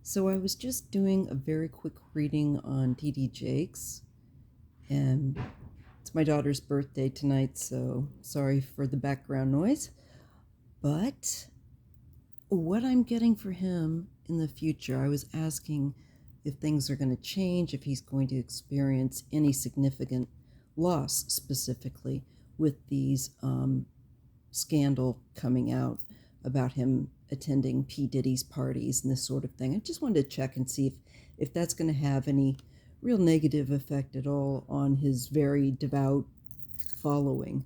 So I was just doing a very quick reading on Dee Jakes, and it's my daughter's birthday tonight, so sorry for the background noise. But what I'm getting for him in the future, I was asking if things are going to change, if he's going to experience any significant loss specifically with these scandal coming out about him attending P. Diddy's parties and this sort of thing. I just wanted to check and see if that's going to have any real negative effect at all on his very devout following.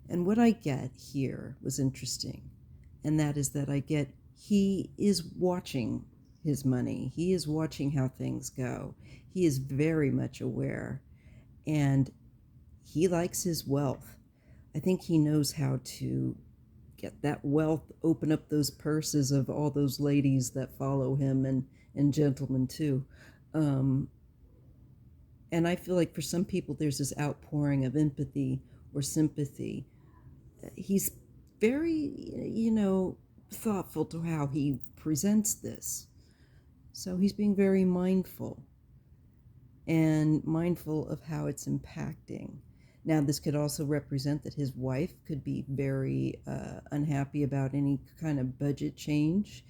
And what I get here was interesting, and that is that I get he is watching his money. He is watching how things go. He is very much aware, and he likes his wealth. I think he knows how to get that wealth, open up those purses of all those ladies that follow him and gentlemen too. Um, and I feel like for some people, there's this outpouring of empathy or sympathy. He's very, thoughtful to how he presents this. So he's being very mindful and mindful of how it's impacting. Now, this could also represent that his wife could be very unhappy about any kind of budget change.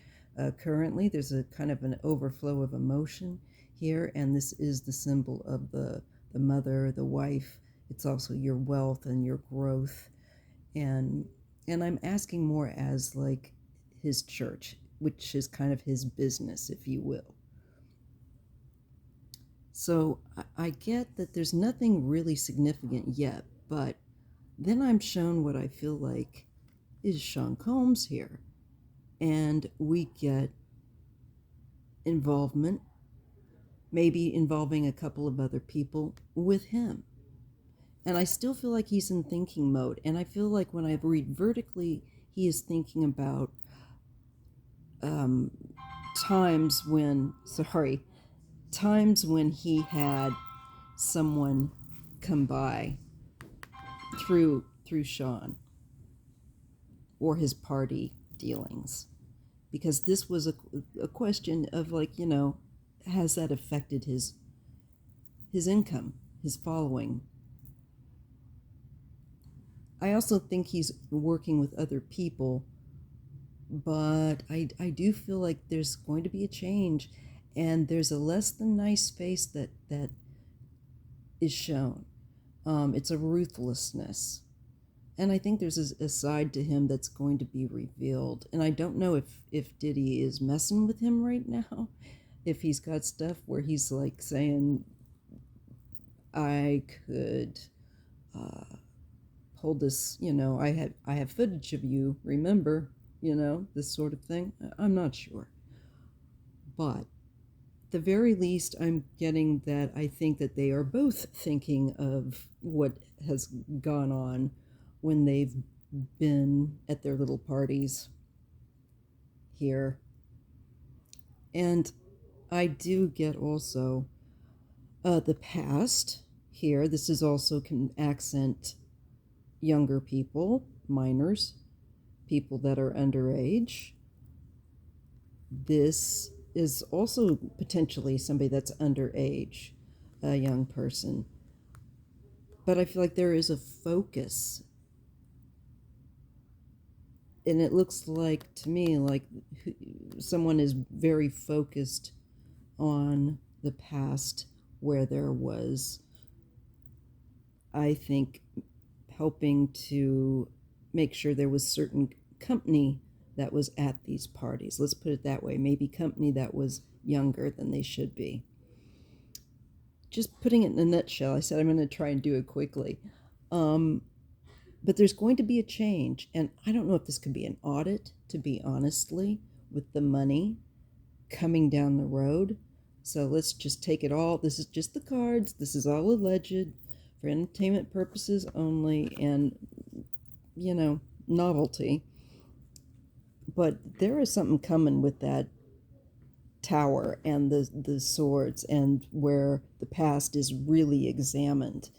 Currently, there's a kind of an overflow of emotion here, and this is the symbol of the mother, the wife. It's also your wealth and your growth. And I'm asking more as like his church, which is kind of his business, if you will. So I get that there's nothing really significant yet, but then I'm shown what I feel like is Sean Combs here. And we get involvement, maybe involving a couple of other people with him. And I still feel like he's in thinking mode. And I feel like when I read vertically, he is thinking about um, times when, times when he had someone come by through Sean or his party dealings, because this was a question of like, has that affected his income, his following? I also think he's working with other people, but I do feel like there's going to be a change, and there's a less than nice face that is shown. It's a ruthlessness. And I think there's a side to him that's going to be revealed. And I don't know if Diddy is messing with him right now, if he's got stuff where he's like saying, I could hold this, I have footage of you, remember, this sort of thing. I'm not sure. But the very least, I'm getting that I think that they are both thinking of what has gone on when they've been at their little parties here. And I do get also the past here. This is also can accent younger people, minors, people that are underage. This is also potentially somebody that's underage, a young person. But I feel like there is a focus. And it looks like to me like someone is very focused on the past where there was, I think, helping to make sure there was certain company that was at these parties. Let's put it that way. Maybe company that was younger than they should be. Just putting it in a nutshell, I said I'm going to try and do it quickly. But there's going to be a change. And I don't know if this could be an audit, to be honestly, with the money coming down the road. So let's just take it all. This is just the cards. This is all alleged for entertainment purposes only and, novelty. But there is something coming with that tower and the swords, and where the past is really examined.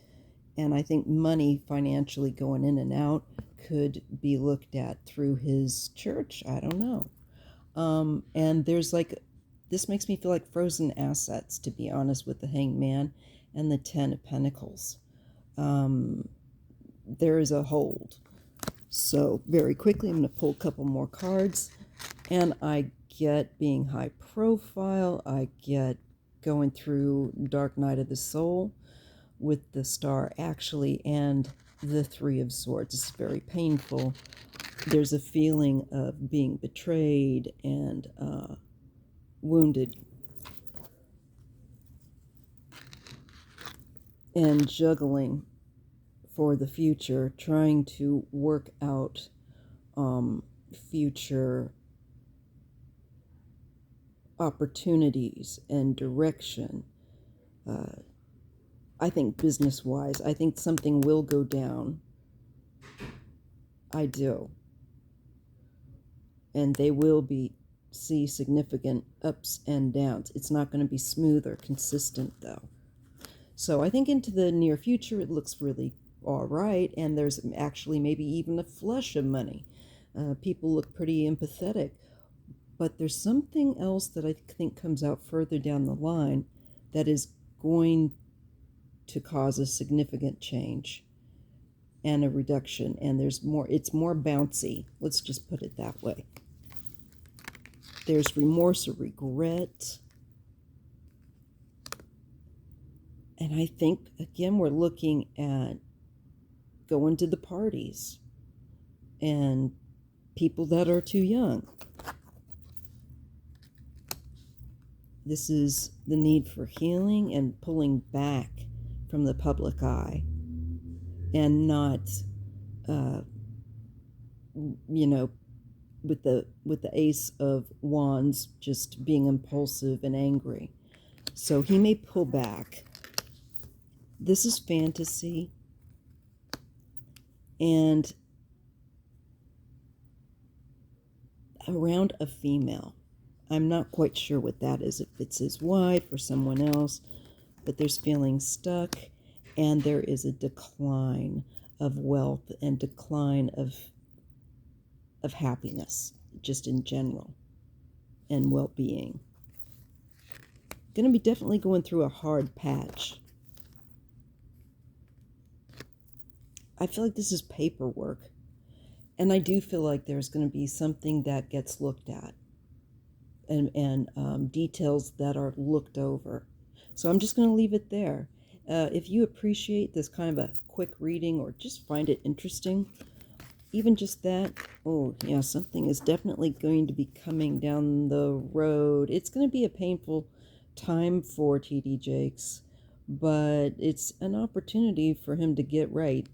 And I think money financially going in and out could be looked at through his church. I don't know. And there's like This makes me feel like frozen assets, to be honest, with the Hanged Man and the Ten of Pentacles. There is a hold. So very quickly, I'm going to pull a couple more cards, and I get being high profile. I get going through Dark Night of the Soul with the Star actually, and the Three of Swords. It's very painful. There's a feeling of being betrayed and wounded, and juggling for the future, trying to work out future opportunities and direction. I think business-wise, I think something will go down. I do. And they will see significant ups and downs. It's not going to be smooth or consistent, though. So I think into the near future, it looks really all right, and there's actually maybe even a flush of money. People look pretty empathetic, but there's something else that I think comes out further down the line that is going to cause a significant change and a reduction, and it's more bouncy. Let's just put it that way. There's remorse or regret. And I think, again, we're looking at going to the parties and people that are too young. This is the need for healing and pulling back from the public eye, and not, with the Ace of Wands, just being impulsive and angry. So he may pull back. This is fantasy, and around a female. I'm not quite sure what that is, if it's his wife or someone else, but there's feeling stuck, and there is a decline of wealth and decline of happiness, just in general, and well-being. Going to be definitely going through a hard patch. I feel like this is paperwork, and I do feel like there's going to be something that gets looked at, and details that are looked over. So I'm just going to leave it there. If you appreciate this kind of a quick reading, or just find it interesting, even just that, oh yeah, something is definitely going to be coming down the road. It's going to be a painful time for TD Jakes, but it's an opportunity for him to get right.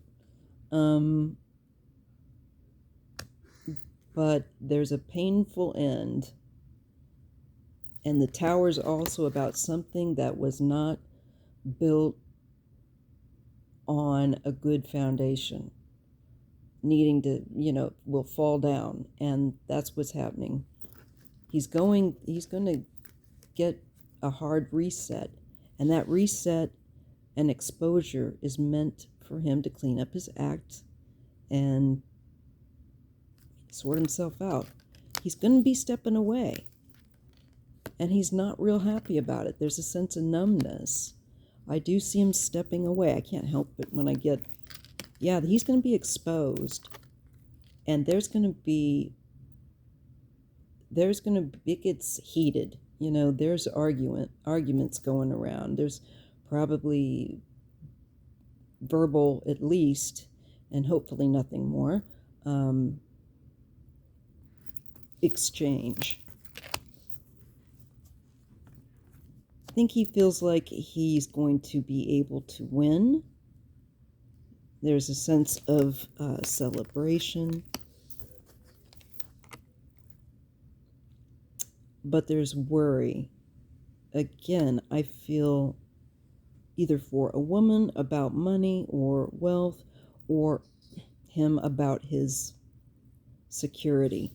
But there's a painful end. And the Tower's also about something that was not built on a good foundation, needing to, will fall down. And that's what's happening. He's going to get a hard reset. And that reset and exposure is meant for him to clean up his act and sort himself out. He's going to be stepping away. And he's not real happy about it. There's a sense of numbness. I do see him stepping away. I can't help it when I get, he's going to be exposed. And it gets heated. There's arguments going around. There's probably verbal, at least, and hopefully nothing more, exchange. I think he feels like he's going to be able to win. There's a sense of celebration. But there's worry. Again, I feel either for a woman about money or wealth, or him about his security.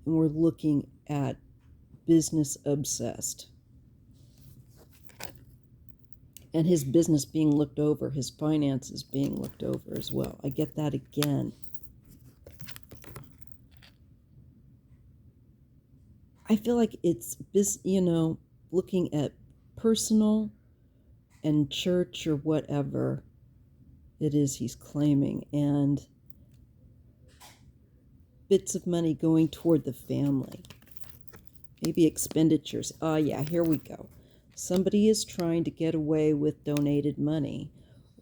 And we're looking at business obsessed. and his business being looked over, his finances being looked over as well. I get that again. I feel like it's looking at personal and church or whatever it is he's claiming, and bits of money going toward the family. Maybe expenditures. Ah, yeah, here we go. Somebody is trying to get away with donated money,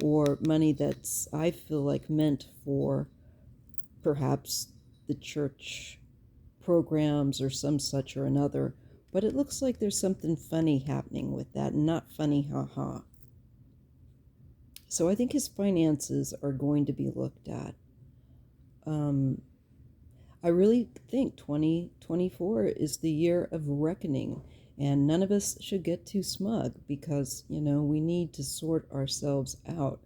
or money that's, I feel like, meant for perhaps the church programs or some such or another. But it looks like there's something funny happening with that, not funny, haha. So I think his finances are going to be looked at. I really think 2024 is the year of reckoning, and none of us should get too smug because, we need to sort ourselves out,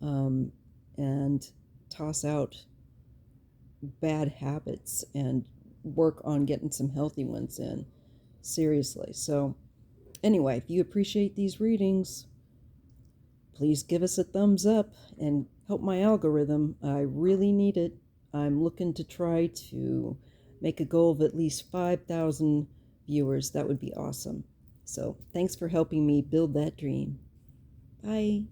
and toss out bad habits and work on getting some healthy ones in. Seriously. So, anyway, if you appreciate these readings, please give us a thumbs up and help my algorithm. I really need it. I'm looking to try to make a goal of at least 5,000 viewers. That would be awesome. So thanks for helping me build that dream. Bye.